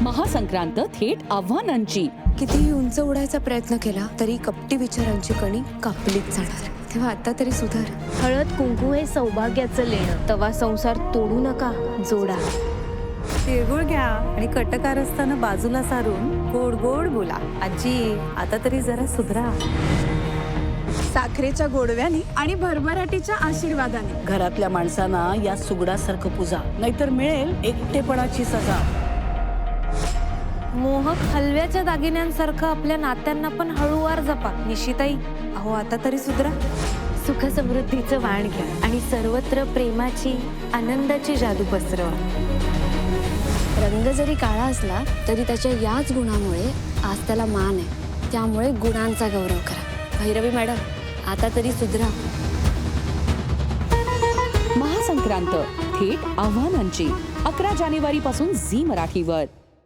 महासंक्रांत थेट आव्हानांची. कितीही उंच उडायचा प्रयत्न केला तरी कपटी विचारांची कणी कापलीच जाणार. तेव्हा आता तरी सुधार. हळद कुंकू हे सौभाग्याचं लेणं. तवा संसार तोडू नका, जोडा. तिळगुळ घ्या आणि कटकारस्थानं बाजूला सारून गोड गोड बोला. आजी, आता तरी जरा सुधरा. साखरेच्या गोडव्याने आणि भरभराटीच्या आशीर्वादाने घरातल्या माणसांना या सुगडासारखं पूजा, नाहीतर मिळेल एकटेपणाची सजा. मोहक हलव्याच्या दागिन्यांसारखं आपल्या नात्यांना पण हळूवार जपा. निशिताई, अहो आता तरी सुधरा. सुख समृद्धीचं वाण घ्या आणि सर्वत्र प्रेमाची, आनंदाची जादू पसरवा. रंग जरी काळा असला तरी त्याच्या याच गुणामुळे आज त्याला मान आहे. त्यामुळे गुणांचा गौरव करा. भैरवी मॅडम, आता तरी सुधरा. महासंक्रांत थेट आव्हानांची 11 जानेवारीपासून झी मराठीवर.